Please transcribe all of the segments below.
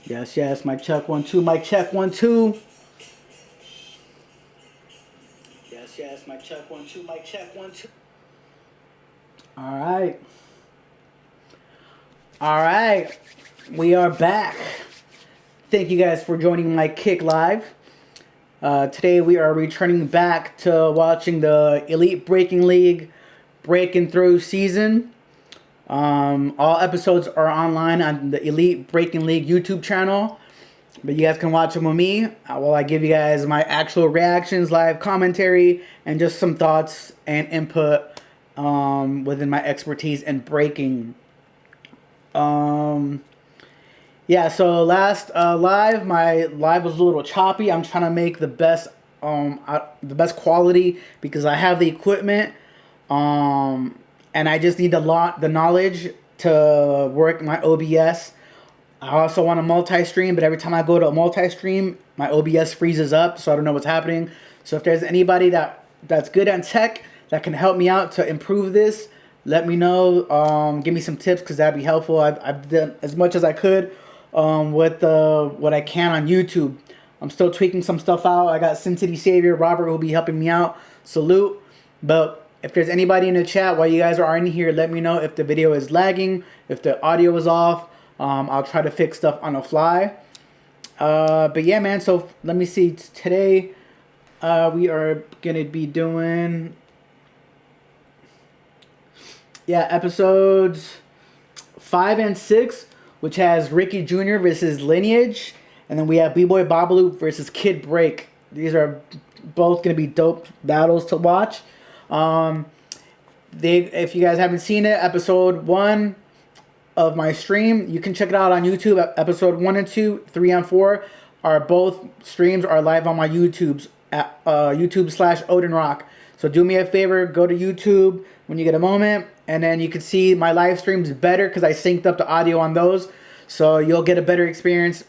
Yes, yes. Mic check 1 2. Mic check 1 2. Yes, yes. Mic check 1 2. Mic check 1 2. All right. All right. We are back. Thank you guys for joining my Kick Live. Today we are returning back to watching the Elite Breaking League Brkn Thru season. All episodes are online on the Elite Breaking League YouTube channel, but you guys can watch them with me while I give you guys my actual reactions, live commentary, and just some thoughts and input within my expertise in breaking. Yeah, so last live, my live was a little choppy. I'm trying to make the best quality because I have the equipment, and I just need the knowledge to work my OBS. I also want to multi-stream, but every time I go to a multi-stream, my OBS freezes up, so I don't know what's happening. So if there's anybody that's good at tech that can help me out to improve this, let me know. Give me some tips because that'd be helpful. I've done as much as I could with what I can on YouTube. I'm still tweaking some stuff out. I got Sin City Savior, Robert, who will be helping me out. Salute. But if there's anybody in the chat while you guys are in here, let me know if the video is lagging, if the audio is off. I'll try to fix stuff on the fly. But yeah, man, so let me see. Today we are going to be doing episodes 5 and 6, which has Ricky Jr. versus Lineage. And then we have B-Boy Babalu versus Kid Break. These are both going to be dope battles to watch. If you guys haven't seen it, episode 1 of my stream, you can check it out on YouTube. Episode 1 and 2, 3 and 4 are both streams are live on my YouTube's at YouTube/OdinRock. So do me a favor, go to YouTube when you get a moment, and then you can see my live streams better because I synced up the audio on those. So you'll get a better experience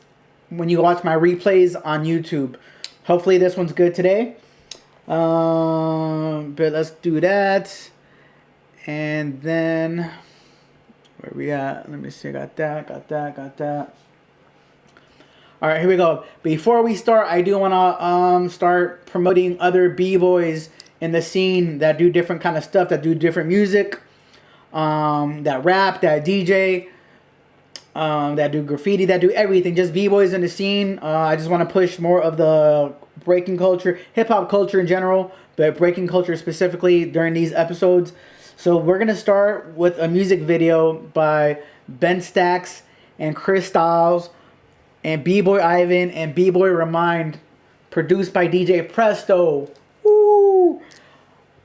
when you watch my replays on YouTube. Hopefully this one's good today. But let's do that. And then, where we at? Let me see. Got that. All right, here we go. Before we start, I do want to start promoting other B-boys in the scene that do different kind of stuff, that do different music, that rap, that DJ, that do graffiti, that do everything. Just B-boys in the scene. I just want to push more of the breaking culture, hip-hop culture in general, but breaking culture specifically during these episodes. So we're going to start with a music video by Ben Stacks and Chris Styles and B-Boy Ivan and B-Boy Remind, produced by DJ Presto. Woo!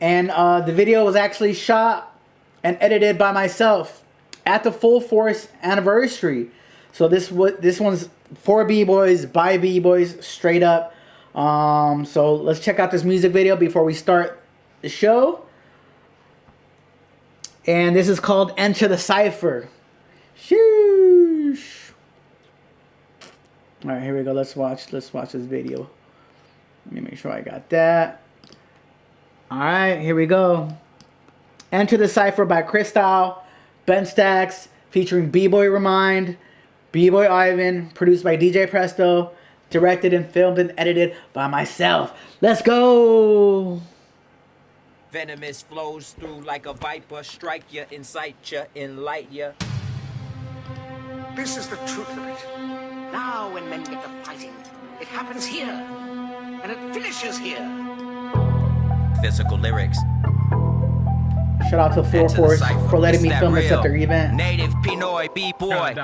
And the video was actually shot and edited by myself at the Full Force anniversary. So this one's for B-Boys, by B-Boys, straight up. So let's check out this music video before we start the show. And this is called Enter the Cypher. Sheesh. All right, here we go. Let's watch this video. Let me make sure I got that. All right, here we go. Enter the Cypher by Chris Styles, Ben Stacks, featuring B-Boy Remind, B-Boy Ivan, produced by DJ Presto, directed and filmed and edited by myself. Let's go! Venomous flows through like a viper, strike ya, incite ya, enlight ya. This is the truth of it. Now when men get to fighting, it happens here, and it finishes here. Physical lyrics. Shout out to Full Force for letting me film this at their event. Native Pinoy B-boy.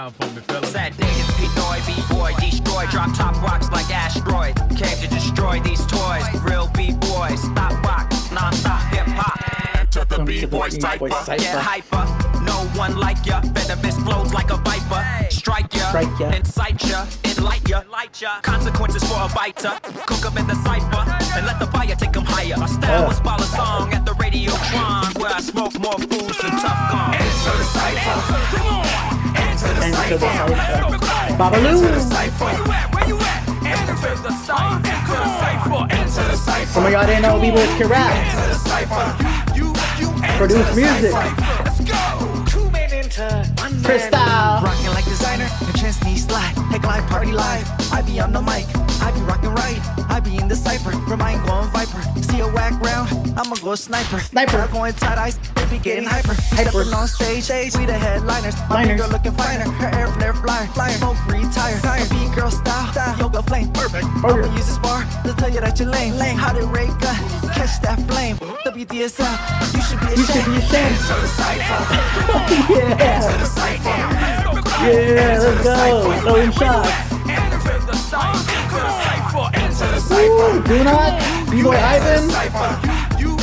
Said native Pinoy B-boy. Destroy, drop top rocks like asteroid. Came to destroy these toys. Real B-boys. Stop rock, non-stop hip-hop. Enter the B-boy cypher. Get hyper. No one like ya. Venomous flows like a viper. Strike ya. Incite ya. Enlight ya. Consequences for a biter. Cook up in the cypher. And let the fire take them higher. My style was ball a song at the Radiotron, where I smoke more fools than tough gum. Enter the cypher. Come on. Enter the cypher. Babalu. Where you at? Enter the cypher. Enter the cypher. Some of y'all didn't know B-Boys can rap. Enter the cypher. You Produce music. Let's go. Two men enter, one Chris man Styles. Rocking like designer, the chance knee slide. Make life party live. I be on the mic, I be rockin' right. I be in the cypher, remind going viper. See a whack round, I'ma go sniper. Sniper. Going tight ice, they be getting hyper. Stepping on stage, we the headliners. My big girl looking finer, her air flare flyer. Smoke retire, beat girl style, yoga flame. Perfect. I'ma use this bar to tell you that you're lame. How to ray gun, catch that flame. WDSL, you should be ashamed. To the cypher. Yeah, let's go. Throwing shots. Woo, do not. B-Boy Ivan. You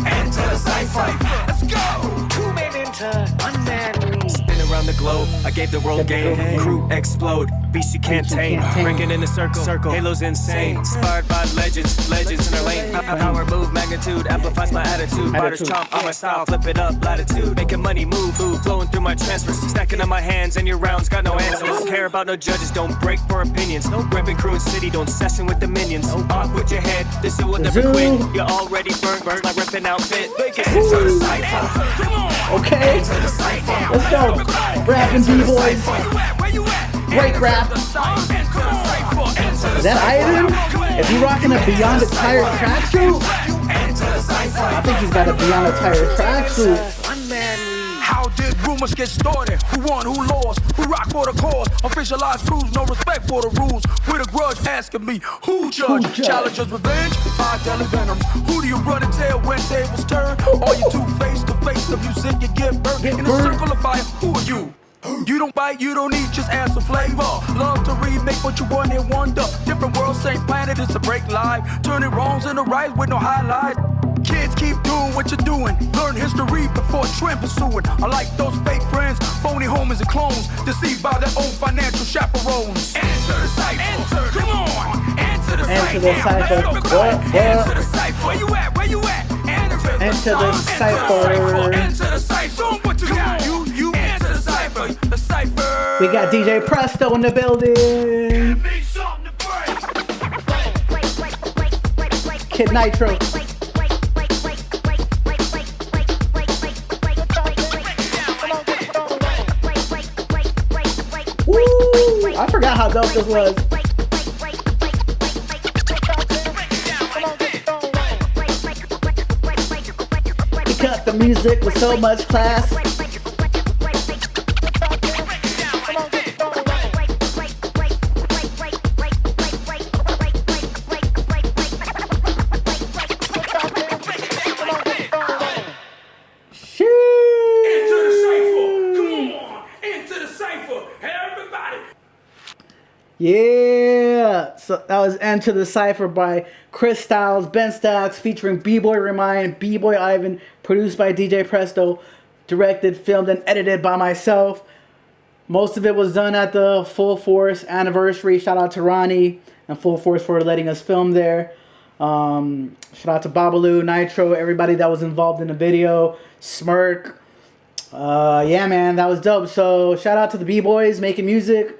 enter the cipher. Let's go. 2 men enter, 1 man leaves. Spin around the globe, I gave the world game. Crew explode, beast you can't tame. Breaking in the circle, Halo's insane. Inspired by legends in our lane. Power move, magnitude, amplifies my attitude. Riders chomp on my style, flip it up, latitude. Making money move, flowing through my transfers. Stacking on my hands and your rounds, got no answers. Don't care about no judges, don't break for opinions. Reppin' crew and city, don't session with the minions. Off with your head, this it will never quit. You're already burnt like reppin' outfit. Get into the cypher. Okay. Let's go. Rapping B-Boys. Break rap. Is that Ivan? Is he rocking a Beyond a Tire tracksuit? I think he's got a Beyond a Tire tracksuit. 1 man leaves. How did rumors get started? Who won, who lost? Who rock for the cause? Officialized crews, no respect for the rules. With a grudge asking me, who judge? Challengers revenge, 5 deadly venoms. Who do you run and tell when tables turn? Are you two face to face? The music you get burnt. In a circle of fire, who are you? You don't bite, you don't eat, just add some flavor. Love to remake what you want and wonder. Different world, same planet, it's a break live. Turning wrongs into right with no highlights. Kids keep doing what you're doing. Learn history before trend pursuing. I like those fake friends, phony homies and clones, deceived by their own financial chaperones. Enter the cipher. Come on. Enter the cipher. What? Enter the cipher. Where you at? Where you at? Enter the cipher. Enter the cipher. What you got? You enter the cipher. The cipher. We got DJ Presto in the building. Kid Nitro. Woo! I forgot how dope this was. He cut the music with so much class. Yeah, so that was Enter the Cypher by Chris Styles, Ben Stacks, featuring B-Boy Remind, B-Boy Ivan, produced by DJ Presto, directed, filmed, and edited by myself. Most of it was done at the Full Force anniversary. Shout out to Ronnie and Full Force for letting us film there. Shout out to Babalu, Nitro, everybody that was involved in the video, Smirk. Yeah, man, that was dope. So shout out to the B-Boys making music.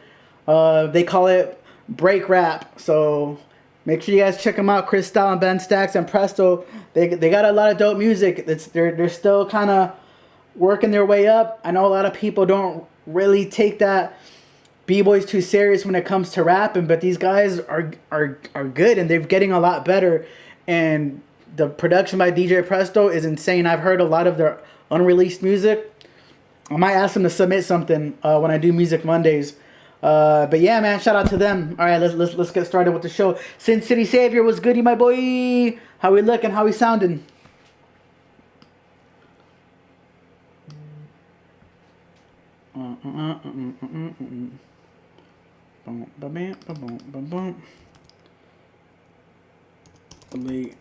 They call it break rap, so make sure you guys check them out. Chris Style and Ben Stacks and Presto, they got a lot of dope music. They're still kind of working their way up. I know a lot of people don't really take that B-Boys too serious when it comes to rapping, but these guys are good and they're getting a lot better. And the production by DJ Presto is insane. I've heard a lot of their unreleased music. I might ask them to submit something when I do Music Mondays. But yeah, man, shout out to them. All right, let's get started with the show. Sin City Savior, what's goody, my boy? How we looking? How we sounding? Elite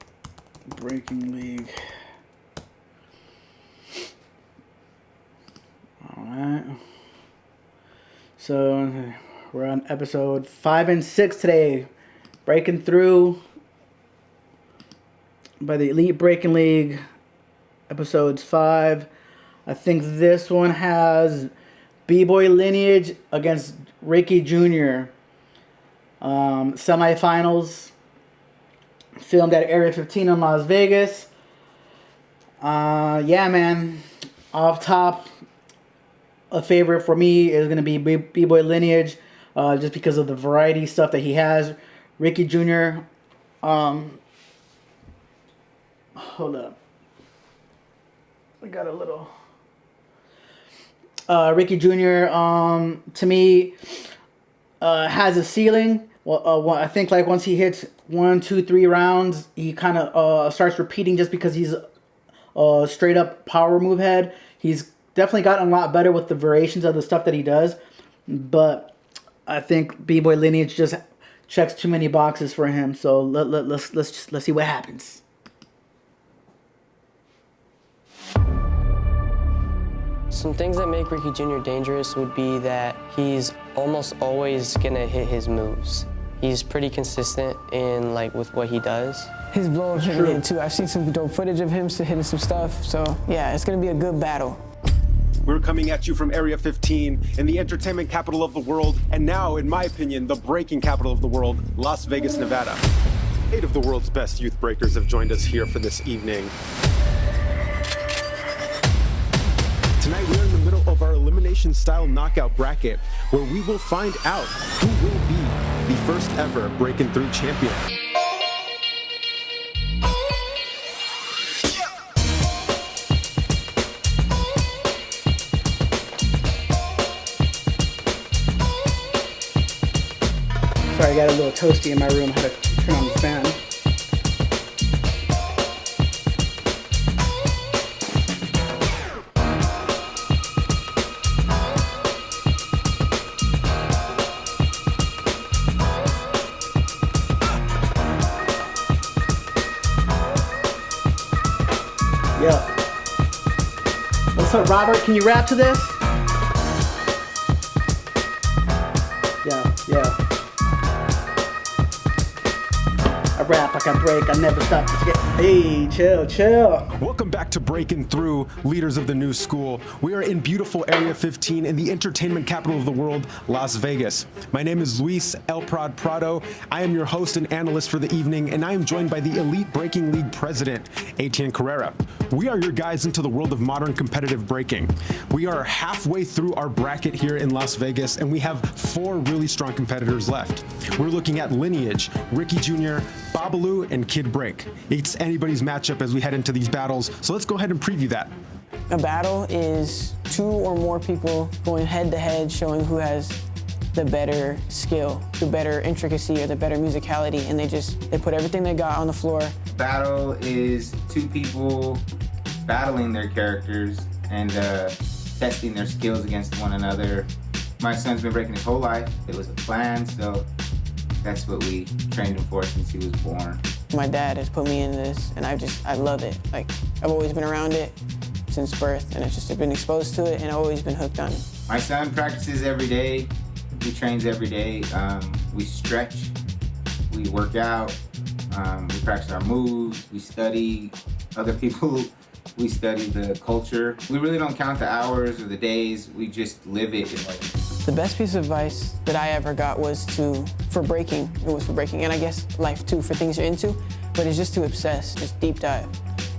Breaking League. All right. So we're on episode 5 and 6 today. Brkn Thru by the Elite Breaking League. Episodes 5. I think this one has B-Boy Lineage against Ricky Jr. Semifinals. Filmed at Area 15 in Las Vegas. Yeah, man. Off top, a favorite for me is going to be B-Boy Lineage. just because of the variety stuff that he has. Ricky Jr. Hold up. I got a little. Ricky Jr. To me has a ceiling. Well, I think like once he hits 1, 2, 3 rounds, he kind of starts repeating just because he's a straight up power move head. He's definitely gotten a lot better with the variations of the stuff that he does, but I think B-Boy Lineage just checks too many boxes for him. So let's see what happens. Some things that make Ricky Jr. dangerous would be that he's almost always gonna hit his moves. He's pretty consistent in like with what he does. His blow-ups are hitting too. I've seen some dope footage of him hitting some stuff. So yeah, it's gonna be a good battle. We're coming at you from Area 15 in the entertainment capital of the world, and now, in my opinion, the breaking capital of the world, Las Vegas, Nevada. 8 of the world's best youth breakers have joined us here for this evening. Tonight, we're in the middle of our elimination-style knockout bracket, where we will find out who will be the first ever Brkn Thru champion. Sorry, I got a little toasty in my room. I had to turn on the fan. Yeah. What's up, Robert? Can you rap to this? Yeah. I rap, I can break, I never stop. Hey, chill. Welcome back to Brkn Thru, leaders of the new school. We are in beautiful Area 15 in the entertainment capital of the world, Las Vegas. My name is Luis El Prado. I am your host and analyst for the evening, and I am joined by the Elite Breaking League president, Etienne Carrera. We are your guides into the world of modern competitive breaking. We are halfway through our bracket here in Las Vegas, and we have 4 really strong competitors left. We're looking at Lineage, Ricky Jr., Babalu, and Kid Break. It's anybody's matchup as we head into these battles, so let's go ahead and preview that. A battle is 2 or more people going head to head, showing who has the better skill, the better intricacy, or the better musicality, and they put everything they got on the floor. Battle is 2 people battling their characters and testing their skills against one another. My son's been breaking his whole life. It was a plan, so that's what we trained him for since he was born. My dad has put me in this, and I love it. Like, I've always been around it since birth, and I've been exposed to it, and I've always been hooked on it. My son practices every day. He trains every day. We stretch, we work out, we practice our moves, we study other people, we study the culture. We really don't count the hours or the days, we just live it. The best piece of advice that I ever got was for breaking, and I guess life too, for things you're into, but it's just to obsess, just deep dive,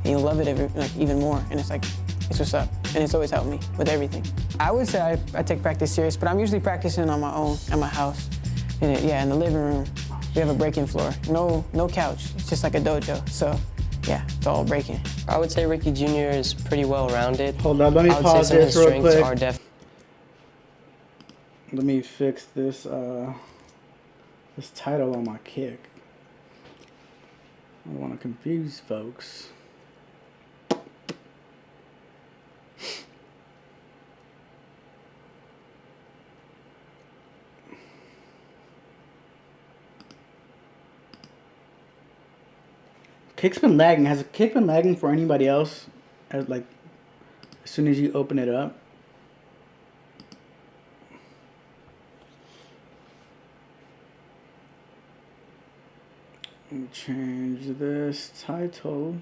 and you'll love it even more, and it's what's up, and it's always helped me with everything. I would say I take practice serious, but I'm usually practicing on my own, at my house, in the living room. We have a breaking floor, no couch, it's just like a dojo, so yeah, it's all breaking. I would say Ricky Jr. is pretty well-rounded. Hold on, let me pause this real quick. Let me fix this this title on my kick. I don't want to confuse folks. Kick's been lagging. Has a kick been lagging for anybody else? As soon as you open it up. Let me change this title.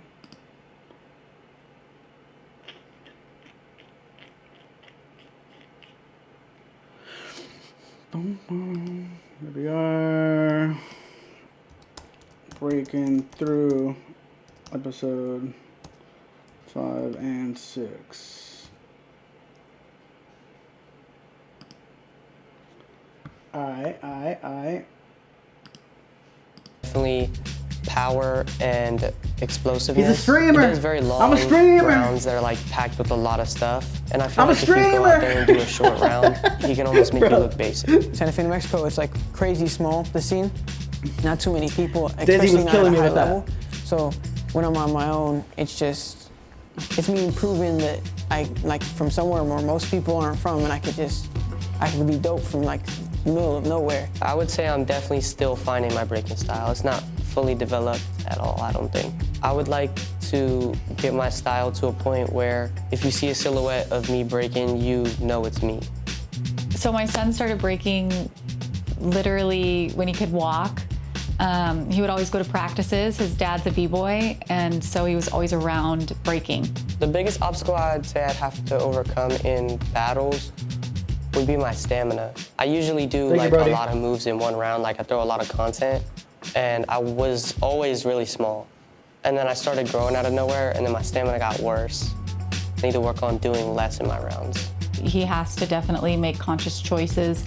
Boom, boom. Here we are. Brkn Thru episode 5 and 6. Alright. Definitely power and explosiveness. He's a streamer. He does very long I'm a streamer. rounds that are like packed with a lot of stuff. And I feel I'm a like if you go out there and do a short round, he can almost make you look basic. Santa Fe, New Mexico, it's like crazy small, the scene. Not too many people, Dizzy especially was not killing at a me high with that. level. So when I'm on my own, it's me proving that I, like, from somewhere where most people aren't from, and I could be dope from like the middle of nowhere. I would say I'm definitely still finding my breaking style. It's not fully developed at all, I don't think. I would like to get my style to a point where if you see a silhouette of me breaking, you know it's me. So my son started breaking literally when he could walk. He would always go to practices. His dad's a b-boy, and so he was always around breaking. The biggest obstacle I'd say I'd have to overcome in battles would be my stamina. I usually do like a lot of moves in one round, like I throw a lot of content, and I was always really small. And then I started growing out of nowhere, and then my stamina got worse. I need to work on doing less in my rounds. He has to definitely make conscious choices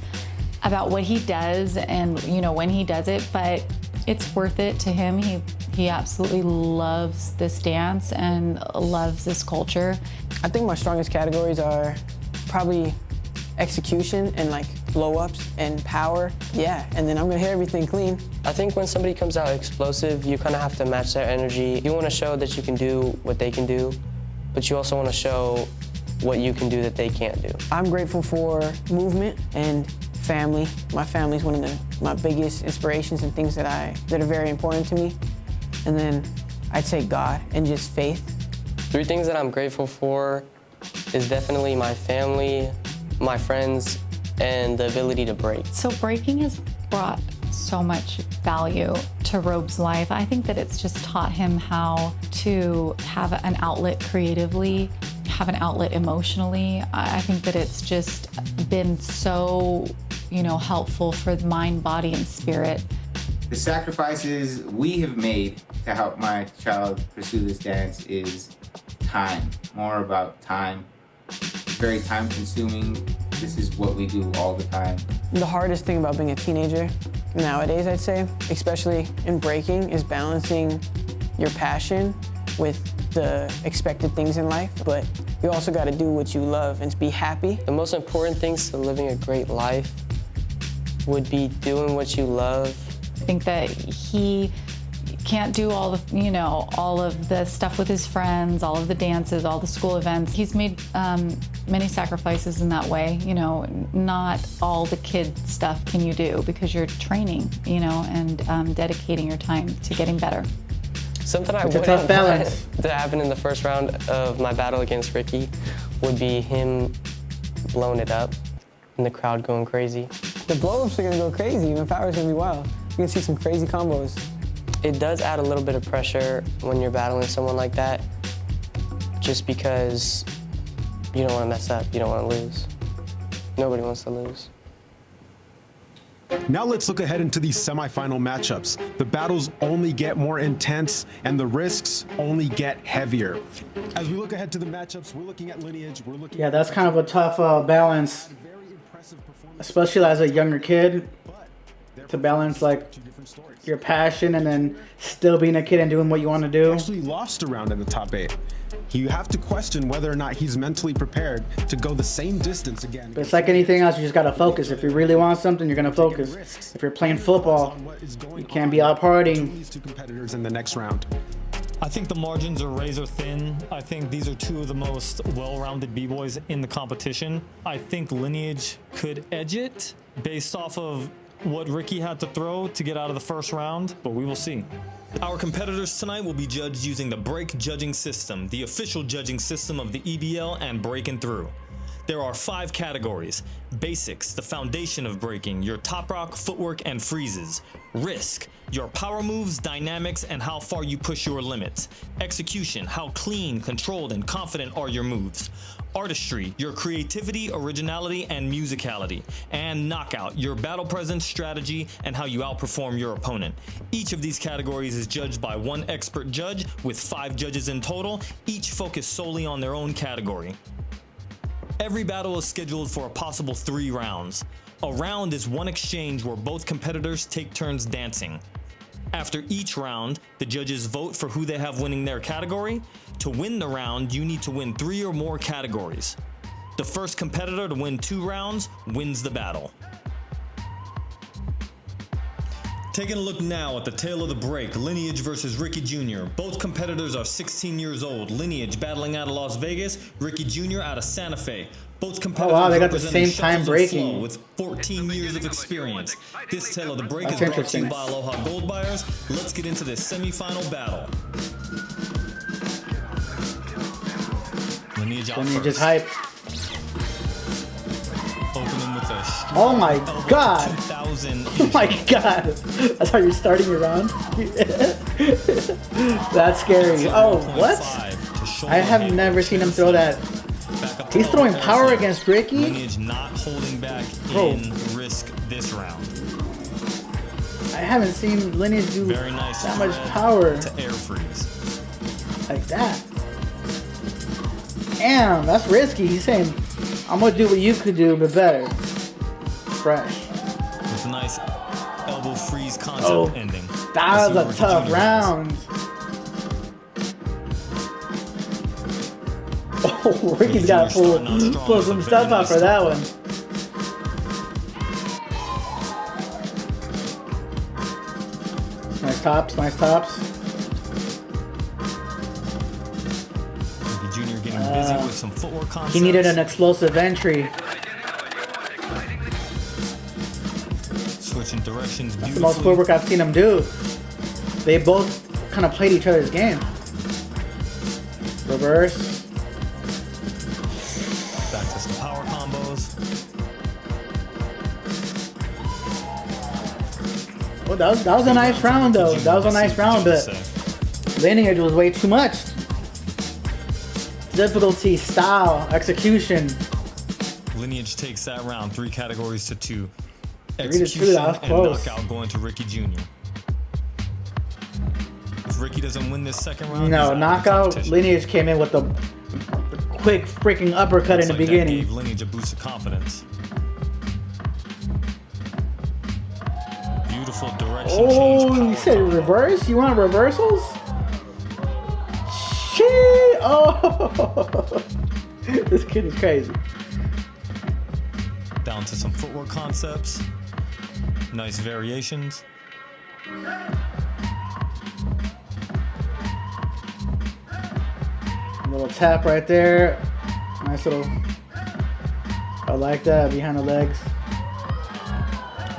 about what he does and, you know, when he does it, but it's worth it to him. He absolutely loves this dance and loves this culture. I think my strongest categories are probably execution and like blow-ups and power. Yeah, and then I'm gonna hit everything clean. I think when somebody comes out explosive, you kind of have to match their energy. You want to show that you can do what they can do, but you also want to show what you can do that they can't do. I'm grateful for movement and family. My family's one of my biggest inspirations and things that are very important to me. And then I'd say God and just faith. 3 things that I'm grateful for is definitely my family, my friends, and the ability to break. So breaking has brought so much value to Robe's life. I think that it's just taught him how to have an outlet creatively, have an outlet emotionally. I think that it's just been so, you know, helpful for the mind, body, and spirit. The sacrifices we have made to help my child pursue this dance is time, more about time. It's very time consuming. This is what we do all the time. The hardest thing about being a teenager nowadays, I'd say, especially in breaking, is balancing your passion with the expected things in life, but you also got to do what you love and be happy. The most important things to living a great life would be doing what you love. I think that he can't do all the, you know, all of the stuff with his friends, all of the dances, all the school events. He's made many sacrifices in that way. You know, not all the kid stuff can you do because you're training, you know, and dedicating your time to getting better. Something I wouldn't want to happen in the first round of my battle against Ricky would be him blowing it up and the crowd going crazy. The blow-ups are gonna go crazy. The power's gonna be wild. You're gonna see some crazy combos. It does add a little bit of pressure when you're battling someone like that, just because you don't want to mess up, you don't want to lose. Nobody wants to lose. Now let's look ahead into these semifinal matchups. The battles only get more intense and the risks only get heavier. As we look ahead to the matchups, we're looking at Lineage, we're looking at... that's kind of a tough balance, especially as a younger kid, to balance like your passion and then still being a kid and doing what you want to do. Actually lost a round in the top 8. You have to question whether or not he's mentally prepared to go the same distance again. But it's like anything else, you just gotta focus. If you really want something, you're gonna focus. If you're playing football, you can't be out partying. These 2 competitors in the next round. I think the margins are razor thin. I think these are 2 of the most well-rounded b-boys in the competition. I think Lineage could edge it based off of what Ricky had to throw to get out of the first round, but we will see. Our competitors tonight will be judged using the Break judging system, the official judging system of the EBL and Brkn Thru. There are 5 categories: basics, the foundation of breaking, your top rock, footwork, and freezes; risk, your power moves, dynamics, and how far you push your limits; execution, how clean, controlled, and confident are your moves; artistry, your creativity, originality, and musicality; and knockout, your battle presence, strategy, and how you outperform your opponent. Each of these categories is judged by 1 expert judge with 5 judges in total, each focused solely on their own category. Every battle is scheduled for a possible 3 rounds. A round is one exchange where both competitors take turns dancing. After each round, the judges vote for who they have winning their category. To win the round, you need to win 3 or more categories. The first competitor to win 2 rounds wins the battle. Taking a look now at the tale of the break, Lineage versus Ricky Jr. Both competitors are 16 years old. Lineage battling out of Las Vegas, Ricky Jr. out of Santa Fe. Both competitors they got the representing same time shuffles and breaking. flow with 14 years of experience. This tale of the break That's is brought to you interesting. by Aloha Gold Buyers. Let's get into this semifinal battle. Lineage out Lineage is first. hype. Opening with a Oh my god. 2000 Oh my god. That's how you're starting your round? That's scary. Oh, what? I have never seen him throw that. He's throwing power against Ricky? Lineage not holding back in risk this round. I haven't seen Lineage do Very nice that much thread power to air freeze. like that. Damn, that's risky. He's saying, I'm gonna do what you could do, but better. Fresh. With a nice elbow freeze concept ending. That was a tough round. Oh, Ricky's got to pull some stuff out for that one. Nice tops, nice tops. Ricky Jr. getting busy with some footwork concepts. He needed an explosive entry. Switching directions That's the most footwork I've seen him do. They both kind of played each other's game. Reverse. Back to some power combos. Well, that was a nice round, though. That was a nice round, but Lineage was way too much. Difficulty, style, execution. Lineage takes that round 3 categories to 2. 3 to 2, Execution that was and close. knockout going to Ricky Jr. If Ricky doesn't win this second round, No, he's out of the knockout. competition. Lineage came in with a quick freaking uppercut in the Looks like that beginning. gave Lineage a boost of confidence. Beautiful direction change. Oh, you said reverse? You want reversals? Shit! Oh! This kid is crazy. Down to some footwork concepts. Nice variations. Little tap right there. Nice little. I like that behind the legs.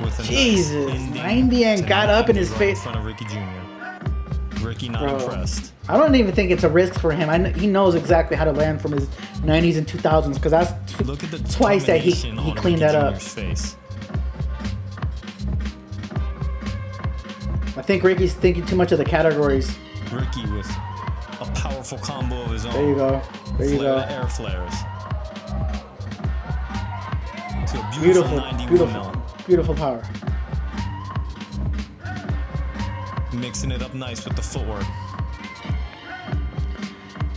With a Jesus, nice ending 90 and to got up in his right face. In front of Ricky Jr. Ricky not Bro. impressed. I don't even think it's a risk for him. He knows exactly how to land from his 90s and 2000s because that's Look at the twice that he determination on cleaned Ricky that up. Jr.'s face. I think Ricky's thinking too much of the categories. Ricky with a powerful combo of his own. There you go. There you Flare go. to air flares. To a beautiful, Beautiful, 90 beautiful, windmill. beautiful power. Mixing it up nice with the footwork.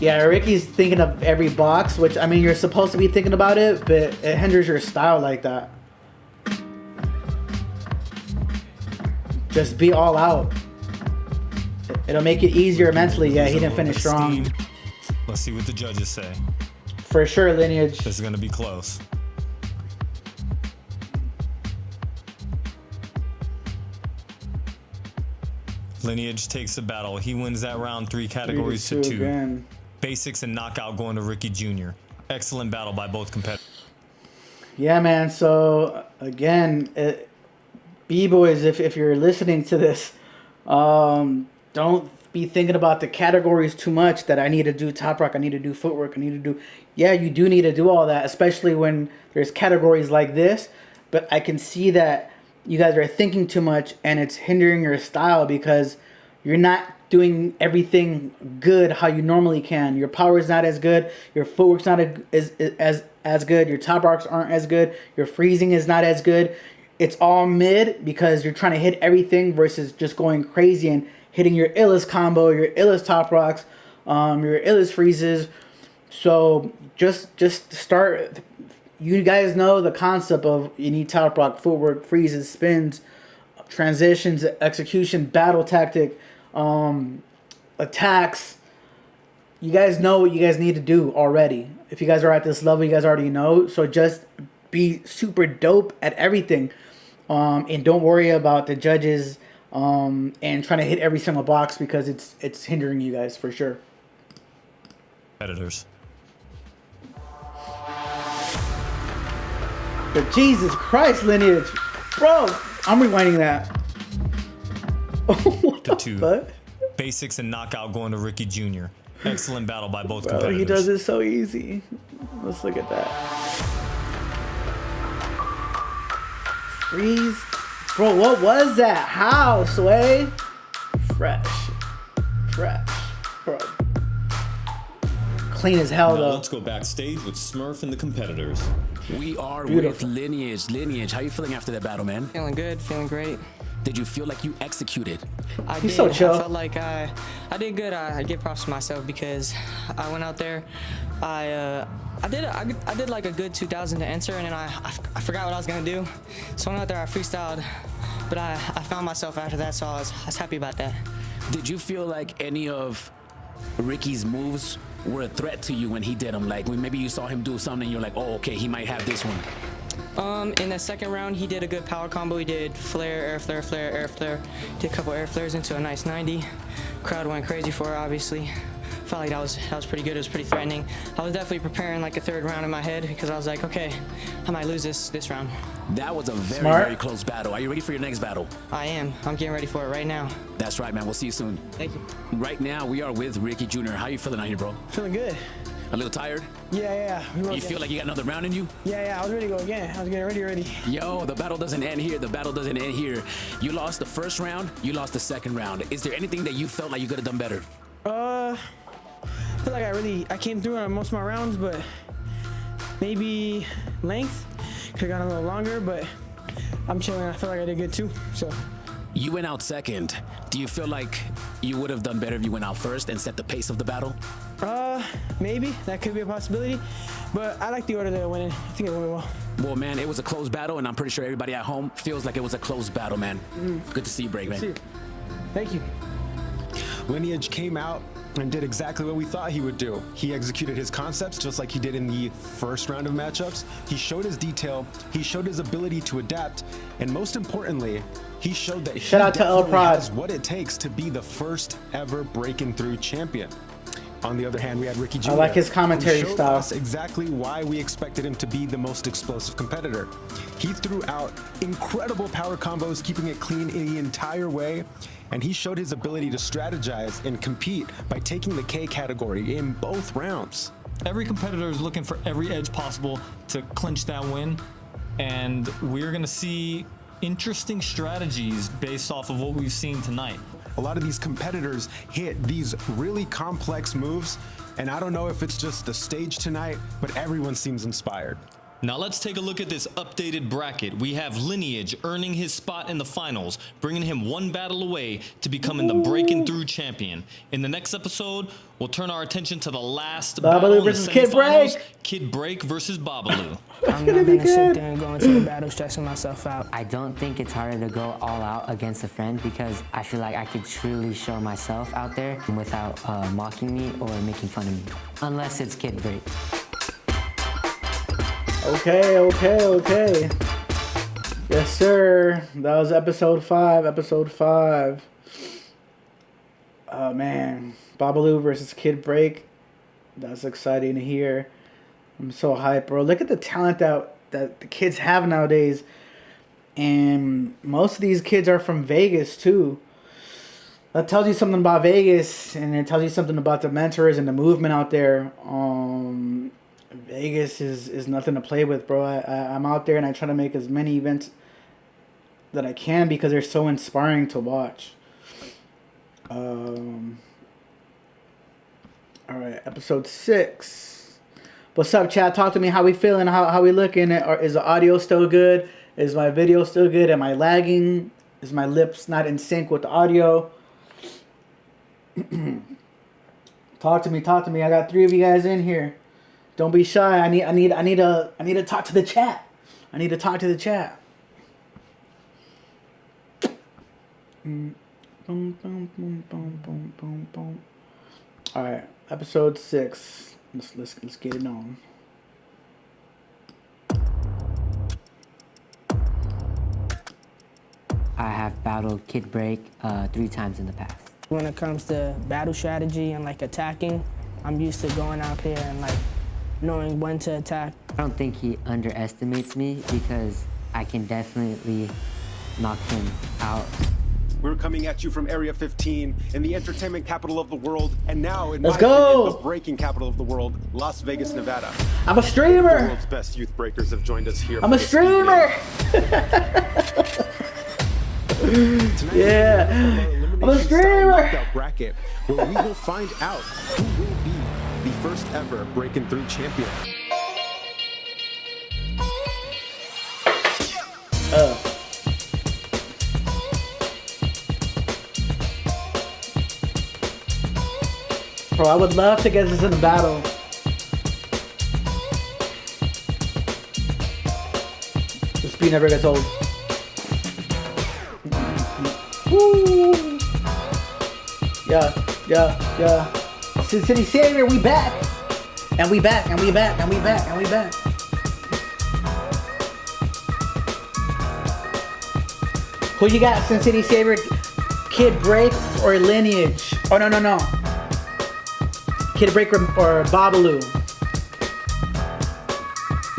Yeah, Ricky's thinking of every box, which, I mean, you're supposed to be thinking about it, but it hinders your style like that. Just be all out. It'll make it easier mentally. Yeah, he didn't finish strong. Let's see what the judges say. For sure, Lineage. This is going to be close. Lineage takes the battle. He wins that round 3 categories to 2. Again. Basics and knockout going to Ricky Jr. Excellent battle by both competitors. Yeah, man. So, again, B-boys, if you're listening to this, don't be thinking about the categories too much that I need to do top rock, I need to do footwork, I need to do... Yeah, you do need to do all that, especially when there's categories like this. But I can see that you guys are thinking too much and it's hindering your style because you're not doing everything good how you normally can. Your power is not as good. Your footwork's not as good. Your top rocks aren't as good. Your freezing is not as good. It's all mid because you're trying to hit everything versus just going crazy and hitting your illest combo, your illest top rocks, your illest freezes. So just start you guys know the concept of you need top rock, footwork, freezes, spins, transitions, execution, battle tactic, attacks. You guys know what you guys need to do already. If you guys are at this level, you guys already know. So just be super dope at everything. And don't worry about the judges and trying to hit every single box because it's hindering you guys for sure. Editors. But Jesus Christ, Lineage. Bro, I'm rewinding that. What the two. fuck? Basics and knockout going to Ricky Jr. Excellent battle by both Bro, competitors. he does it so easy. Let's look at that. Freeze. Bro, what was that? How, Sway? Fresh. Bro. Clean as hell, now though. let's go backstage with Smurf and the competitors. We are Beautiful. with Lineage. Lineage, how you feeling after that battle, man? Feeling good, feeling great. Did you feel like you executed? I He's did. so chill. I felt like I did good. I give props to myself because I went out there. I did like a good 2,000 to enter, and then I forgot what I was gonna do. So I went out there, I freestyled, but I found myself after that, so I was happy about that. Did you feel like any of Ricky's moves were a threat to you when he did them? Like when maybe you saw him do something and you're like, oh, okay, he might have this one. In the second round, he did a good power combo. He did flare, air flare, flare, air flare. Did a couple air flares into a nice 90. Crowd went crazy for it, obviously. Felt like that was pretty good. It was pretty threatening. I was definitely preparing like a third round in my head because I was like, okay, I might lose this round. That was a very close battle. Are you ready for your next battle? I am. I'm getting ready for it right now. That's right, man. We'll see you soon. Thank you. Right now, we are with Ricky Jr. How you feeling out here, bro? Feeling good. A little tired? Yeah. You feel like you got another round in you? Yeah, I was ready to go again. I was getting ready. Yo, the battle doesn't end here. The battle doesn't end here. You lost the first round. You lost the second round. Is there anything that you felt like you could have done better? I feel like I came through on most of my rounds, but maybe length could have gone a little longer, but I'm chilling. I feel like I did good too, so. You went out second. Do you feel like you would have done better if you went out first and set the pace of the battle? Maybe. That could be a possibility, but I like the order that I went in. I think it went well. Well, man, it was a close battle, and I'm pretty sure everybody at home feels like it was a close battle, man. Good to see you, Brkn, man. See you. Thank you. Lineage came out and did exactly what we thought he would do. He executed his concepts just like he did in the first round of matchups. He showed his detail, he showed his ability to adapt, and most importantly, he showed that Shout out to El Prod. has what it takes to be the first ever Brkn Thru champion. On the other hand, we had Ricky Jr. I like his commentary who showed style. us exactly why we expected him to be the most explosive competitor. He threw out incredible power combos, keeping it clean the entire way, and he showed his ability to strategize and compete by taking the K category in both rounds. Every competitor is looking for every edge possible to clinch that win, and we're gonna see interesting strategies based off of what we've seen tonight. A lot of these competitors hit these really complex moves, and I don't know if it's just the stage tonight, but everyone seems inspired. Now let's take a look at this updated bracket. We have Lineage earning his spot in the finals, bringing him one battle away to becoming the Brkn Thru champion. In the next episode, we'll turn our attention to the last battle in the versus Kid semifinals, Brk. Kid Brk versus Babalu. I'm not gonna sit there and go into the battle stressing myself out. I don't think it's harder to go all out against a friend because I feel like I could truly show myself out there without mocking me or making fun of me. Unless it's Kid Brk. Okay. Yes, sir. That was episode 5. Oh, man. Babalu versus Kid Brk. That's exciting to hear. I'm so hyped, bro. Look at the talent that the kids have nowadays. And most of these kids are from Vegas, too. That tells you something about Vegas, and it tells you something about the mentors and the movement out there. Vegas is nothing to play with, bro. I'm out there and I try to make as many events that I can because they're so inspiring to watch. All right, episode 6. What's up, chat? Talk to me. How we feeling? How we looking? Is the audio still good? Is my video still good? Am I lagging? Is my lips not in sync with the audio? Talk to me. I got 3 of you guys in here. Don't be shy. I need to talk to the chat. I need to talk to the chat. Boom, boom, boom, boom, boom, boom, boom. All right, episode 6. Let's get it on. I have battled Kid Break 3 times in the past. When it comes to battle strategy and like attacking, I'm used to going out there and like knowing when to attack. I don't think he underestimates me because I can definitely knock him out. We're coming at you from Area 15 in the entertainment capital of the world, and now in Let's my go! opinion, the breaking capital of the world, Las Vegas, Nevada. I'm a streamer. The world's best youth breakers have joined us here. I'm a streamer. Yeah, I'm a streamer. Bracket, where we will find out who will be the first ever Brkn Thru champion. Bro, I would love to get this in a battle. The speed never gets old. Woo! Yeah. Sin City Savior, we back! And we back. Who you got, Sin City Savior? Kid Break or Lineage? Oh, no. Kid Break or Babalu?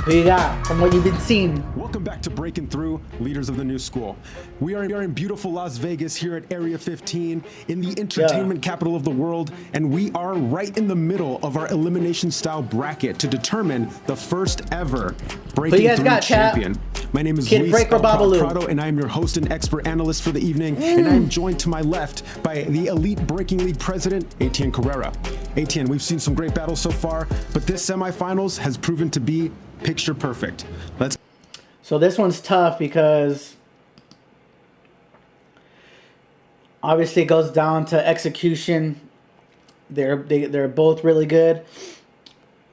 Who you got from what you've been seeing? Welcome back to Brkn Thru, leaders of the new school. We are in beautiful Las Vegas here at Area 15 in the entertainment capital of the world, and we are right in the middle of our elimination style bracket to determine the first ever Brkn Thru champion. My name is Luis Prado, and I am your host and expert analyst for the evening, and I am joined to my left by the Elite Breaking League president, Etienne Carrera. Etienne, we've seen some great battles so far, but this semifinals has proven to be picture perfect. So this one's tough because obviously it goes down to execution. They're both really good.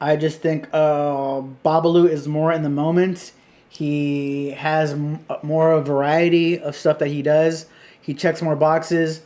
I just think Babalu is more in the moment. He has more of a variety of stuff that he does. He checks more boxes.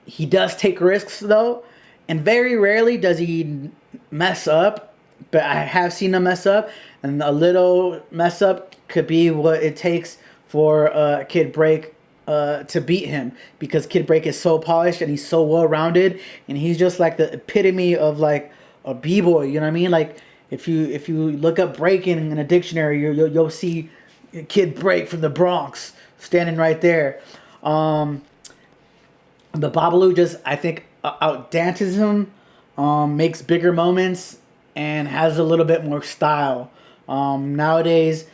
He does take risks though, and very rarely does he mess up. But I have seen him mess up, and a little mess up could be what it takes for Kid Break to beat him, because Kid Break is so polished and he's so well-rounded, and he's just like the epitome of like a b-boy. You know what I mean? Like if you look up breaking in a dictionary, you'll see Kid Break from the Bronx standing right there. The Babalu just, I think, outdances him, makes bigger moments, and has a little bit more style. Nowadays,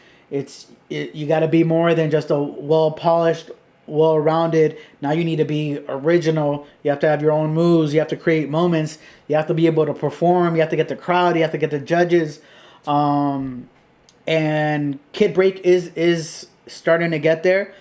you got to be more than just a well-polished, well-rounded. Now you need to be original. You have to have your own moves. You have to create moments. You have to be able to perform. You have to get the crowd. You have to get the judges. And Kid Break is starting to get there.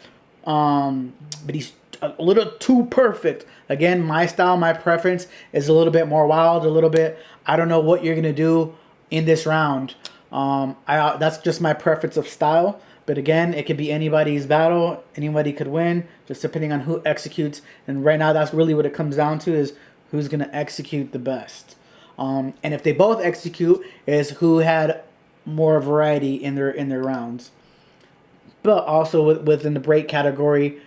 But he's a little too perfect. Again, my style, my preference is a little bit more wild, a little bit, I don't know what you're going to do in this round. That's just my preference of style. But again, it could be anybody's battle. Anybody could win, just depending on who executes. And right now, that's really what it comes down to, is who's going to execute the best. And if they both execute, is who had more variety in their rounds. But also within the break category,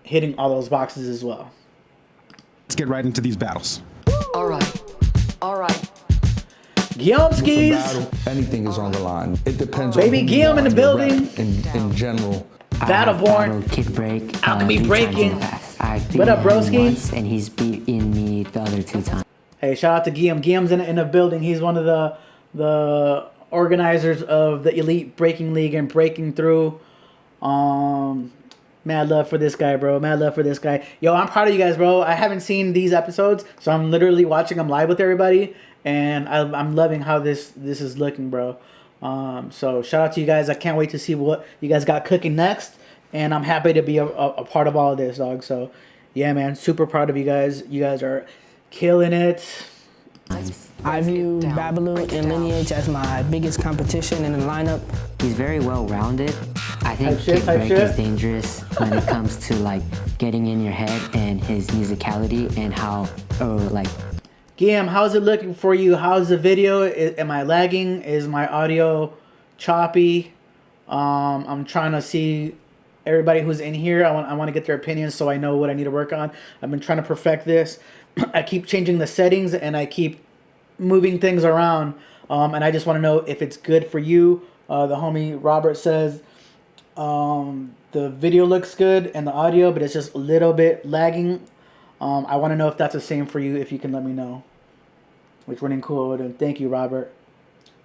hitting all those boxes as well. Let's get right into these battles. All right. Guillaume skis. Anything is on the line. It depends Baby on Guillaume in the building. In general. Battleborn. Kid Break. How can we breaking? What up, broski? And he's beaten me the other 2 times. Hey, shout out to Guillaume. Guillaume's in the building. He's one of the organizers of the Elite Breaking League and Brkn Thru. Mad love for this guy, bro. Mad love for this guy. Yo, I'm proud of you guys, bro. I haven't seen these episodes, so I'm literally watching them live with everybody, and I'm loving how this is looking, bro. So shout out to you guys. I can't wait to see what you guys got cooking next, and I'm happy to be a part of all of this, dog. So yeah, man, super proud of you guys. You guys are killing it. I view Babalu and Lineage as my biggest competition in the lineup. He's very well-rounded. I think Kid Break is dangerous when it comes to like getting in your head and his musicality and how, Guillaume, how's it looking for you? How's the video? Am I lagging? Is my audio choppy? I'm trying to see everybody who's in here. I want to get their opinions so I know what I need to work on. I've been trying to perfect this. I keep changing the settings and I keep moving things around. And I just want to know if it's good for you. The homie Robert says the video looks good and the audio, but it's just a little bit lagging. I want to know if that's the same for you, if you can let me know. Which running cool, and thank you, Robert.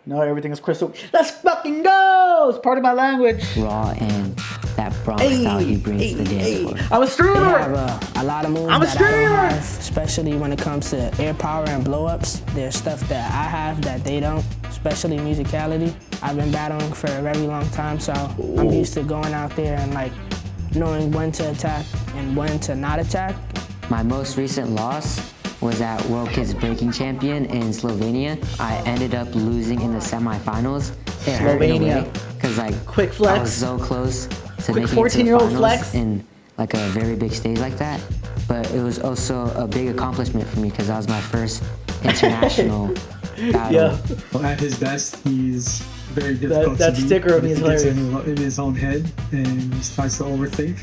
No, everything is crystal. Let's fucking go! It's part of my language. Raw and that Bronx style he brings to the dance floor. I'm a streamer! They have a lot of moves that I don't have, especially when it comes to air power and blow-ups. There's stuff that I have that they don't, especially musicality. I've been battling for a very long time, so I'm used to going out there and like knowing when to attack and when to not attack. My most recent loss was at World Kids Breaking Champion in Slovenia. I ended up losing in the semifinals. It hurt in a way, because like quick flex. I was so close to Quick making it to the 14-year-old finals flex. in like a very big stage like that. But it was also a big accomplishment for me because that was my first international battle. Well, at his best, he's very difficult that to beat. sticker of me is He gets hilarious. in his own head and he starts to overthink.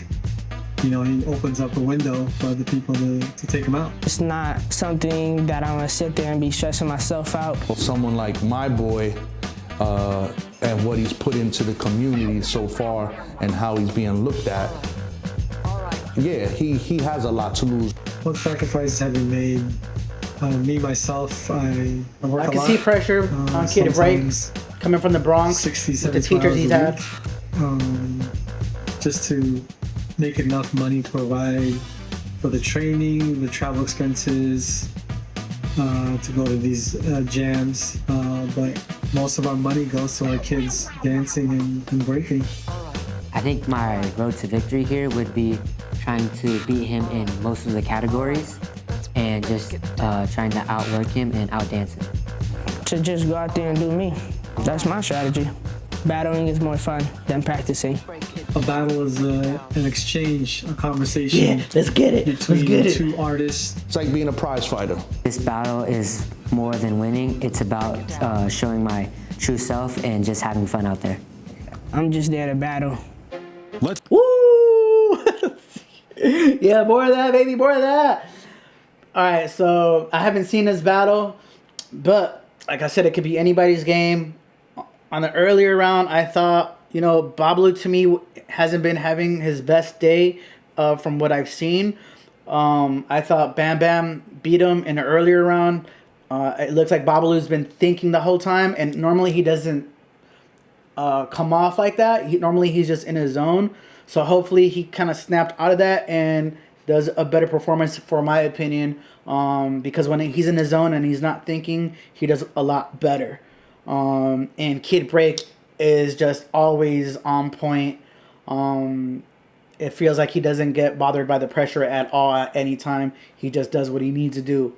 You know, he opens up a window for other people to take him out. It's not something that I'm gonna sit there and be stressing myself out. Well, someone like my boy and what he's put into the community so far and how he's being looked at, yeah, he has a lot to lose. What sacrifices have been made? Me, myself, I work a lot. I can see pressure on Kid Break coming from the Bronx, 60, with the teachers he's had. Just to make enough money to provide for the training, the travel expenses, to go to these jams. But most of our money goes to our kids dancing and breaking. I think my road to victory here would be trying to beat him in most of the categories and just trying to outwork him and outdance him. To just go out there and do me. That's my strategy. Battling is more fun than practicing. A battle is an exchange, a conversation. Yeah, let's get it. Between Let's get it. two artists. It's like being a prize fighter. This battle is more than winning. It's about showing my true self and just having fun out there. I'm just there to battle. Let's Woo! Yeah, more of that, baby, more of that. All right, so I haven't seen this battle, but like I said, it could be anybody's game. On the earlier round, I thought, Babalu to me hasn't been having his best day from what I've seen. I thought Bam Bam beat him in the earlier round. It looks like Babalu's been thinking the whole time, and normally he doesn't come off like that. Normally he's just in his zone. So hopefully he kind of snapped out of that and does a better performance, for my opinion, because when he's in his zone and he's not thinking, he does a lot better. And Kid Break is just always on point. It feels like he doesn't get bothered by the pressure at all at any time. He just does what he needs to do.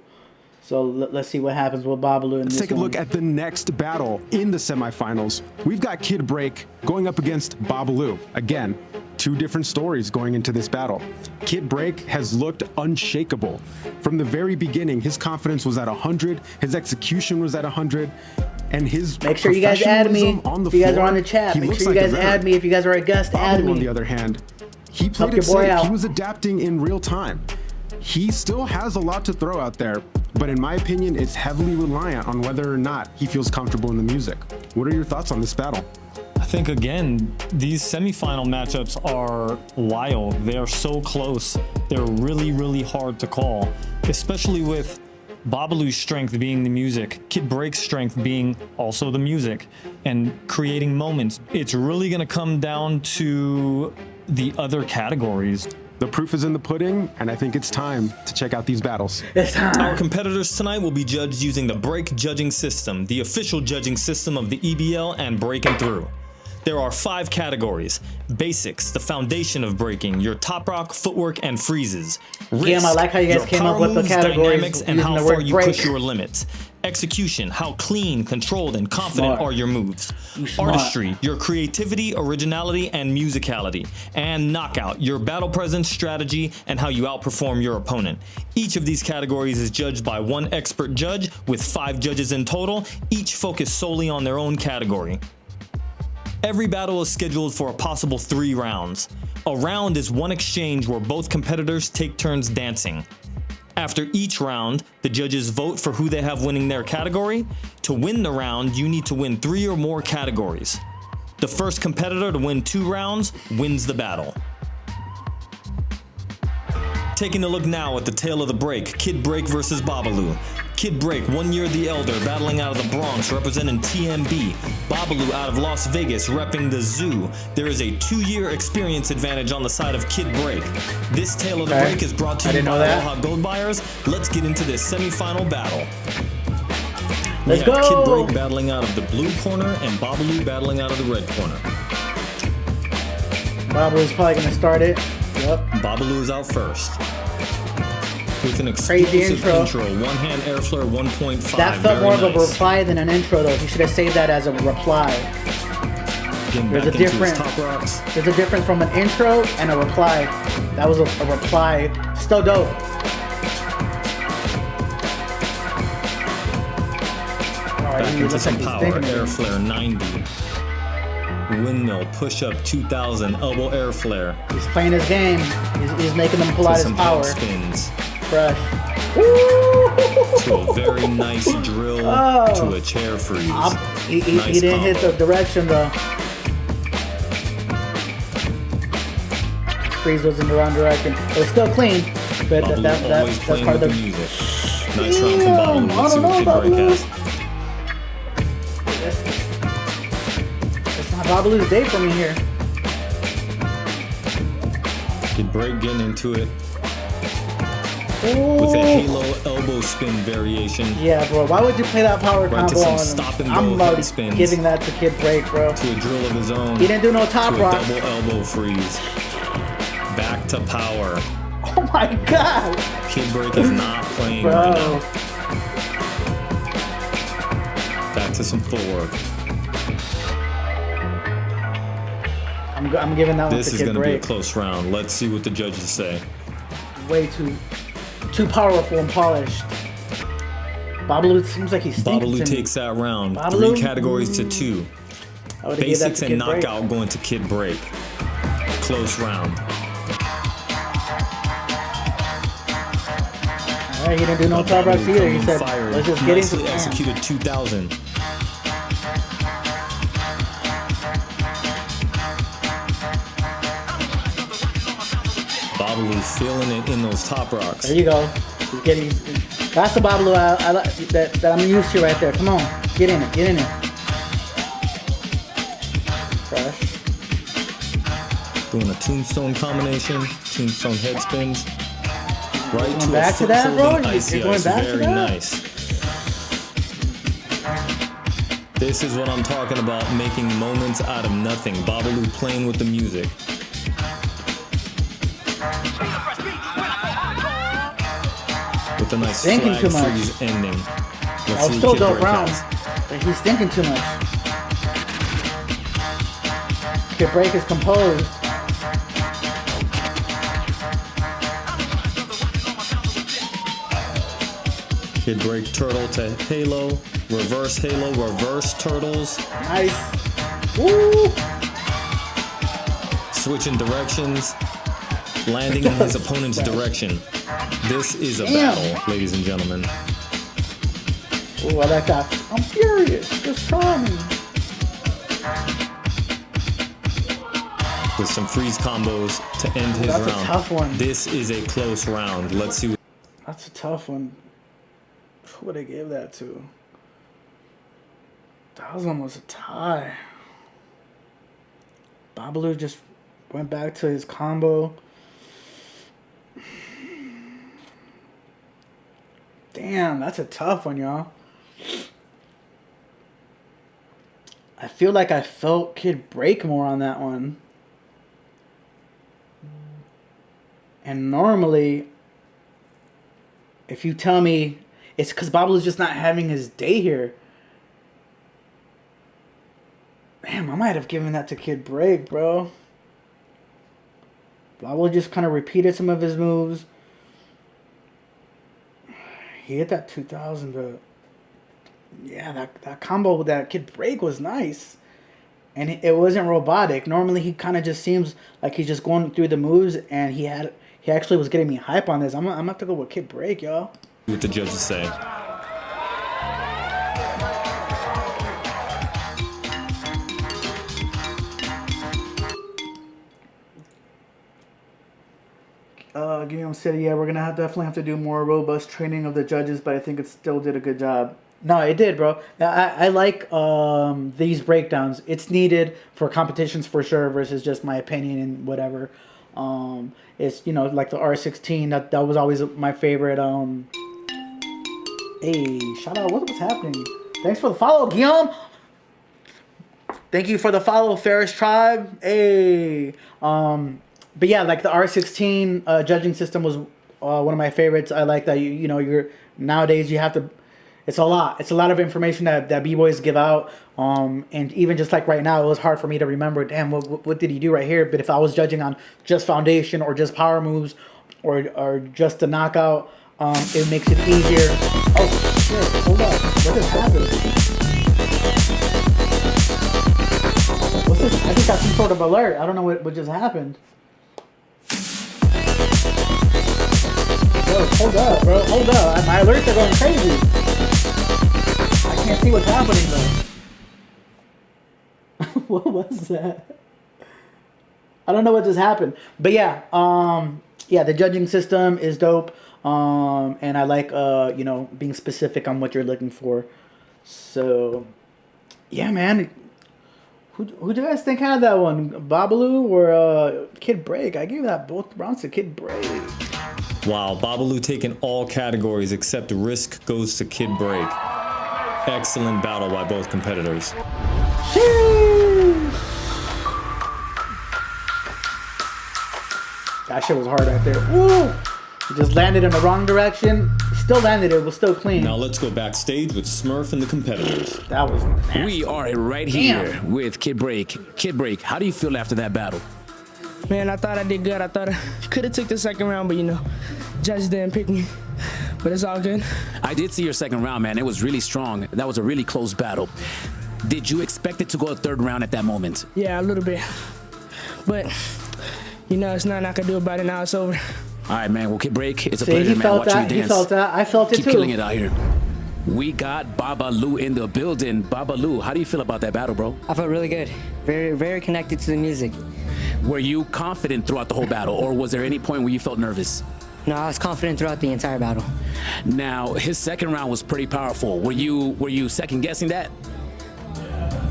So let's see what happens with Babalu in Let's this take a look at the next battle in the semifinals. We've got Kid Break going up against Babalu. Again, two different stories going into this battle. Kid Break has looked unshakable. From the very beginning, his confidence was at 100, his execution was at 100, and his Make sure you guys add me on the if you guys floor, are on the chat. he Make looks sure you like a guys add veteran. me if you guys are a guest. Add Babalu, me. on the other hand, he played Help it your boy safe. out. He was adapting in real time. He still has a lot to throw out there, but in my opinion, it's heavily reliant on whether or not he feels comfortable in the music. What are your thoughts on this battle? I think, again, these semifinal matchups are wild. They are so close. They're really, really hard to call, especially with Babalu's strength being the music, Kid Break's strength being also the music, and creating moments. It's really going to come down to the other categories. The proof is in the pudding, and I think it's time to check out these battles. Our competitors tonight will be judged using the Break judging system, the official judging system of the EBL and Brkn Thru. There are 5 categories: basics, the foundation of breaking, your top rock, footwork, and freezes. Risk, I like how you guys your came power up with the moves, categories dynamics, and using how the far word you break. push your limits. Execution, how clean, controlled, and confident are your moves. Artistry, your creativity, originality, and musicality. And knockout, your battle presence, strategy, and how you outperform your opponent. Each of these categories is judged by one expert judge with 5 judges in total, each focused solely on their own category. Every battle is scheduled for a possible 3 rounds. A round is one exchange where both competitors take turns dancing. After each round, the judges vote for who they have winning their category. To win the round, you need to win 3 or more categories. The first competitor to win 2 rounds wins the battle. Taking a look now at the tale of the break, Kid Break versus Babalu. Kid Break, 1 year the elder, battling out of the Bronx, representing TMB. Babalu out of Las Vegas, repping the Zoo. There is a 2-year experience advantage on the side of Kid Break. This tale of the break is brought to you by Aloha Gold Buyers. Let's get into this semi-final battle. Let's go! Kid go! Break battling out of the blue corner and Babalu battling out of the red corner. Babalu's probably gonna start it. Yep. Babalu is out first. With an explosive intro, 1-hand air flare 1.5. That felt more of a reply than an intro, though. He should have saved that as a reply. There's a difference. There's a difference from an intro and a reply. That was a reply. Still dope. Back into some power. Air flare 90. Windmill push up 2000. Elbow air flare. He's playing his game. He's making them pull out his power. Spins. Fresh. To a very nice drill to a chair freeze. He didn't hit the direction though. Freeze was in the wrong direction. It was still clean, but that's part of the music. Nice round from Babalu. Let's see what Kid Break has. It's not Babalu's day for me here. Kid Break getting into it. Ooh. With a halo elbow spin variation. Yeah, bro. Why would you play that power right combo on him? I'm already giving that to Kid Break, bro. To a drill of his own. He didn't do no top to rock. A double elbow freeze. Back to power. Oh my god. Kid Break is not playing right now. Back to some footwork. I'm giving that one to Kid Break. This is going to be a close round. Let's see what the judges say. Way too powerful and polished. Babalu seems like he's stinking. Babalu takes that round. Babalu? 3 categories to 2. Basics and knockout going to Kid Break. Close round. Alright, he didn't do no top rocks either. He said, let's just get into it. Executed 2000. Babalu feeling it in those top rocks. There you go. He's getting. That's the Babalu that I'm used to right there. Come on, get in it, get in it. Fresh. Doing a tombstone combination, tombstone head spins. Right to back to that, bro. You're going back to that. Very nice. This is what I'm talking about, making moments out of nothing. Babalu playing with the music. With a nice thinking flag too much. freeze ending. That was still dope round, but he's thinking too much. Kid Break is composed. Kid Break turtle to halo, reverse halo, reverse turtles. Nice. Woo! Switching directions, landing in his opponent's direction. This is a battle, ladies and gentlemen. Oh, I like that. I'm furious. Just try me. With some freeze combos to end his round. That's a tough one. This is a close round. Let's see. That's a tough one. Who would I give that to? That was almost a tie. Babalu just went back to his combo. Damn, that's a tough one, y'all. I feel like I felt Kid Break more on that one. And normally, if you tell me it's because Babalu's just not having his day here. Damn, I might have given that to Kid Break, bro. Babalu just kind of repeated some of his moves. He hit that 2000, but yeah, that combo with that Kid Break was nice. And it wasn't robotic. Normally he kind of just seems like he's just going through the moves, and he actually was getting me hype on this. I'm gonna have to go with Kid Break, y'all. What the judges say. Guillaume said, yeah, we're gonna definitely have to do more robust training of the judges, but I think it still did a good job. No, it did, bro. I like these breakdowns. It's needed for competitions for sure, versus just my opinion and whatever. It's, you know, like the R16. That was always my favorite. Hey, shout out. What's happening? Thanks for the follow, Guillaume. Thank you for the follow, Ferris Tribe. Hey. But yeah, like the R16 judging system was one of my favorites. I like that you know you're nowadays you have to. It's a lot. It's a lot of information that b-boys give out. And even just like right now, it was hard for me to remember. Damn, what did he do right here? But if I was judging on just foundation or just power moves, or just a knockout, it makes it easier. Oh shit! Hold up. What just happened? What's this? I just got some sort of alert. I don't know what just happened. Yo, hold up, bro. Hold up. My alerts are going crazy. I can't see what's happening, though. What was that? I don't know what just happened. But yeah, yeah, the judging system is dope. And I like, you know, being specific on what you're looking for. So, yeah, man. Who do you guys think had that one? Babalu or Kid Break? I gave that both rounds to Kid Break. Wow, Babalu taking all categories except risk goes to Kid Break. Excellent battle by both competitors. That shit was hard right there. Woo! He just landed in the wrong direction. Still landed it. Was still clean. Now let's go backstage with Smurf and the competitors. That was nasty. We are right here with Kid Break. Kid Break, how do you feel after that battle? Man, I thought I did good. I thought I could have took the second round, but you know, judges didn't pick me. But it's all good. I did see your second round, man. It was really strong. That was a really close battle. Did you expect it to go a third round at that moment? Yeah, a little bit. But, you know, it's nothing I can do about it now. It's over. All right, man. Well, Kid Break, it's a pleasure, man, watching you dance. He felt that. I felt it too. Keep killing it out here. We got Babalu in the building. Babalu, how do you feel about that battle, bro? I felt really good. Very, very connected to the music. Were you confident throughout the whole battle, or was there any point where you felt nervous? No, I was confident throughout the entire battle. Now, his second round was pretty powerful. Were you second guessing that?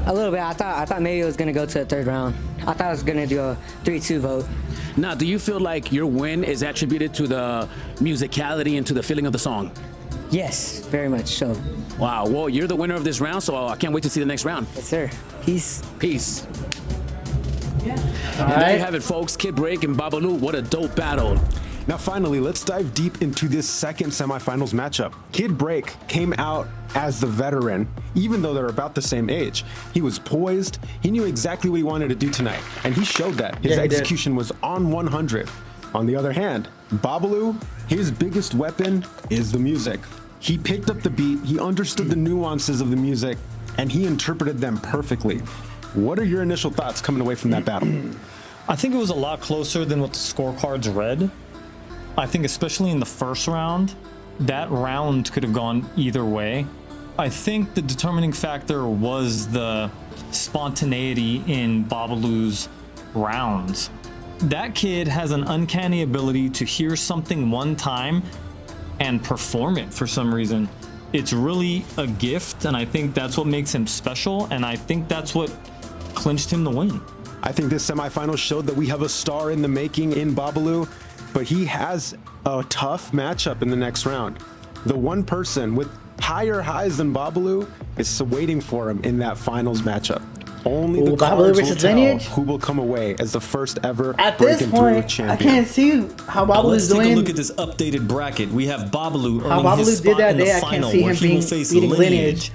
A little bit. I thought maybe it was gonna go to a third round. I thought I was gonna do a 3-2 vote. Now, do you feel like your win is attributed to the musicality and to the feeling of the song? Yes, very much so. Wow, well, you're the winner of this round, so I can't wait to see the next round. Yes, sir. Peace. Peace. And there you have it, folks. Kid Break and Babalu. What a dope battle. Now finally, let's dive deep into this second semifinals matchup. Kid Break came out as the veteran, even though they're about the same age. He was poised, he knew exactly what he wanted to do tonight, and he showed that. His execution was on 100. On the other hand, Babalu, his biggest weapon is the music. He picked up the beat, he understood the nuances of the music, and he interpreted them perfectly. What are your initial thoughts coming away from that battle? I think it was a lot closer than what the scorecards read. I think especially in the first round, that round could have gone either way. I think the determining factor was the spontaneity in Babalu's rounds. That kid has an uncanny ability to hear something one time and perform it for some reason. It's really a gift, and I think that's what makes him special, and I think that's what clinched him the win. I think this semifinal showed that we have a star in the making in Babalu, but he has a tough matchup in the next round. The one person with higher highs than Babalu is waiting for him in that finals matchup. Only the Babalu cards will versus tell Lineage? who will come away as the first ever At this Brkn Thru point, champion. I can't see how Babalu's Let's take a doing. look at this updated bracket. We have Babalu How earning his Babalu did spot that in the day, I can't final see where him he will face beating Lineage.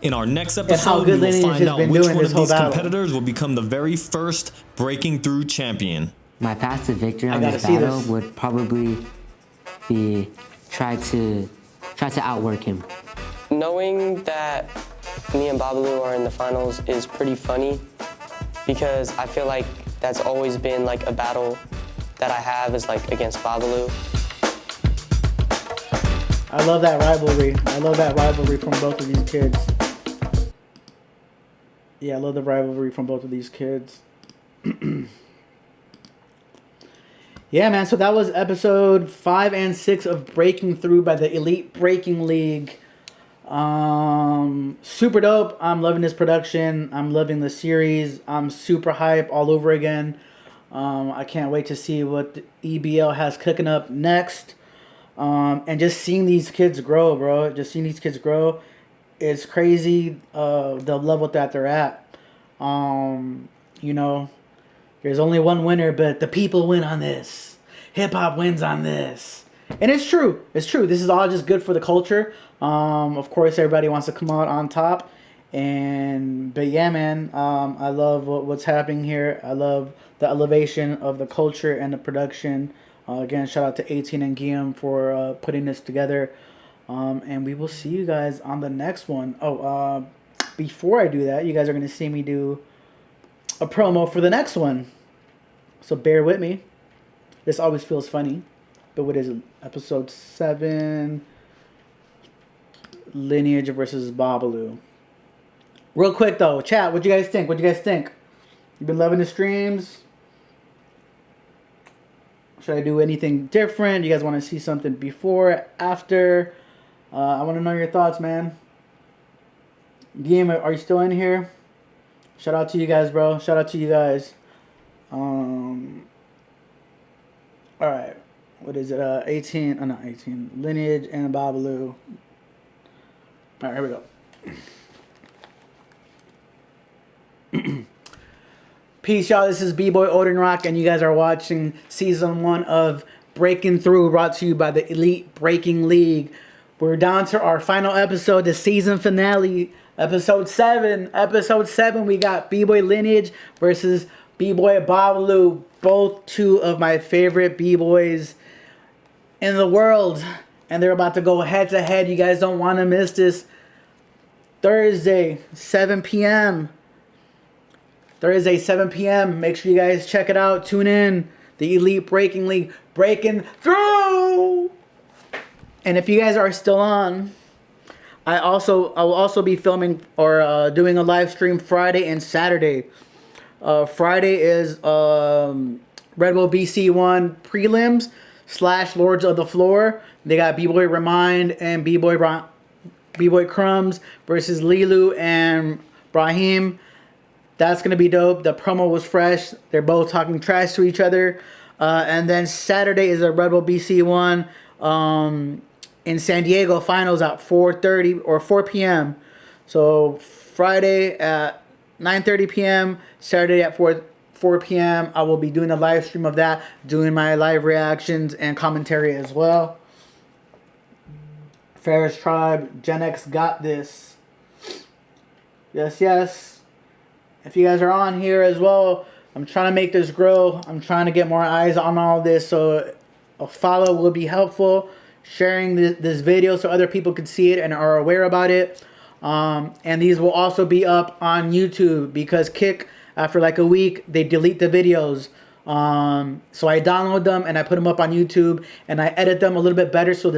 In our next how episode, good we will Lineage find has out been which doing one this of whole these battle. competitors will become the very first Brkn Thru champion. My path to victory on gotta this see battle this. would probably be try to outwork him. Knowing that me and Babalu are in the finals is pretty funny because I feel like that's always been like a battle that I have is like against Babalu. I love that rivalry. I love that rivalry from both of these kids. Yeah, I love the rivalry from both of these kids. Yeah, man. So that was episode 5 and 6 of Brkn Thru by the Elite Breaking League. Super dope. I'm loving this production. I'm loving the series. I'm super hype all over again. I can't wait to see what the EBL has cooking up next. And just seeing these kids grow, bro. Just seeing these kids grow. It's crazy the level that they're at. You know, there's only one winner, but the people win on this. Hip-hop wins on this. And it's true. It's true. This is all just good for the culture. Of course, everybody wants to come out on top. But yeah, man, I love what's happening here. I love the elevation of the culture and the production. Again, shout out to 18 and Guillaume for putting this together. And we will see you guys on the next one. Oh, before I do that, you guys are going to see me do a promo for the next one. So bear with me. This always feels funny. But what is it? Episode 7, Lineage versus Babalu. Real quick though, chat, what do you guys think? What do you guys think? You've been loving the streams? Should I do anything different? You guys want to see something before, after? I want to know your thoughts, man. Game, are you still in here? Shout out to you guys, bro. Shout out to you guys. Alright. What is it? 18. Oh, not 18. Lineage and Babalu. Alright, here we go. Peace, y'all. This is B-Boy Odin Rock, and you guys are watching Season 1 of Brkn Thru, brought to you by the Elite Breaking League. We're down to our final episode, the season finale, Episode 7. Episode 7, we got B-Boy Lineage versus B-Boy Babalu. Both two of my favorite B-Boys in the world. And they're about to go head-to-head. You guys don't want to miss this. Thursday, 7 p.m. Thursday, 7 p.m. Make sure you guys check it out. Tune in. The Elite Breaking League. Brkn Thru! And if you guys are still on, I will also be filming or doing a live stream Friday and Saturday. Friday is Red Bull BC1 prelims / Lords of the Floor. They got B-Boy Remind and B-Boy Crumbs versus Lilu and Brahim. That's going to be dope. The promo was fresh. They're both talking trash to each other. And then Saturday is a Red Bull BC1 in San Diego finals at 4:30 or 4 p.m. So Friday at 9:30 p.m., Saturday at 4 p.m. I will be doing a live stream of that, doing my live reactions and commentary as well. Ferris Tribe, Gen X got this. Yes, yes. If you guys are on here as well, I'm trying to make this grow. I'm trying to get more eyes on all this, so a follow will be helpful. Sharing this video so other people can see it and are aware about it. And these will also be up on YouTube because Kick, after like a week, they delete the videos. So I download them and I put them up on YouTube and I edit them a little bit better so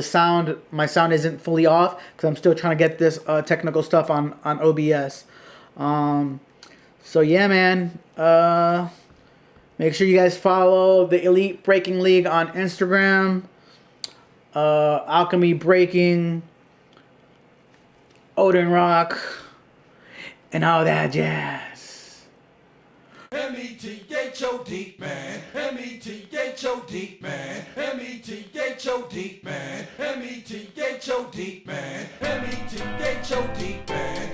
my sound isn't fully off because I'm still trying to get this technical stuff on OBS. So yeah, man. Make sure you guys follow the Elite Breaking League on Instagram. Alchemy Breaking, Odin Rock, and all that jazz. M-E-T-H-O-D, man. M-E-T-H-O-D, man. M-E-T-H-O-D, man. M-E-T-H-O-D, man. M-E-T-H-O-D, man.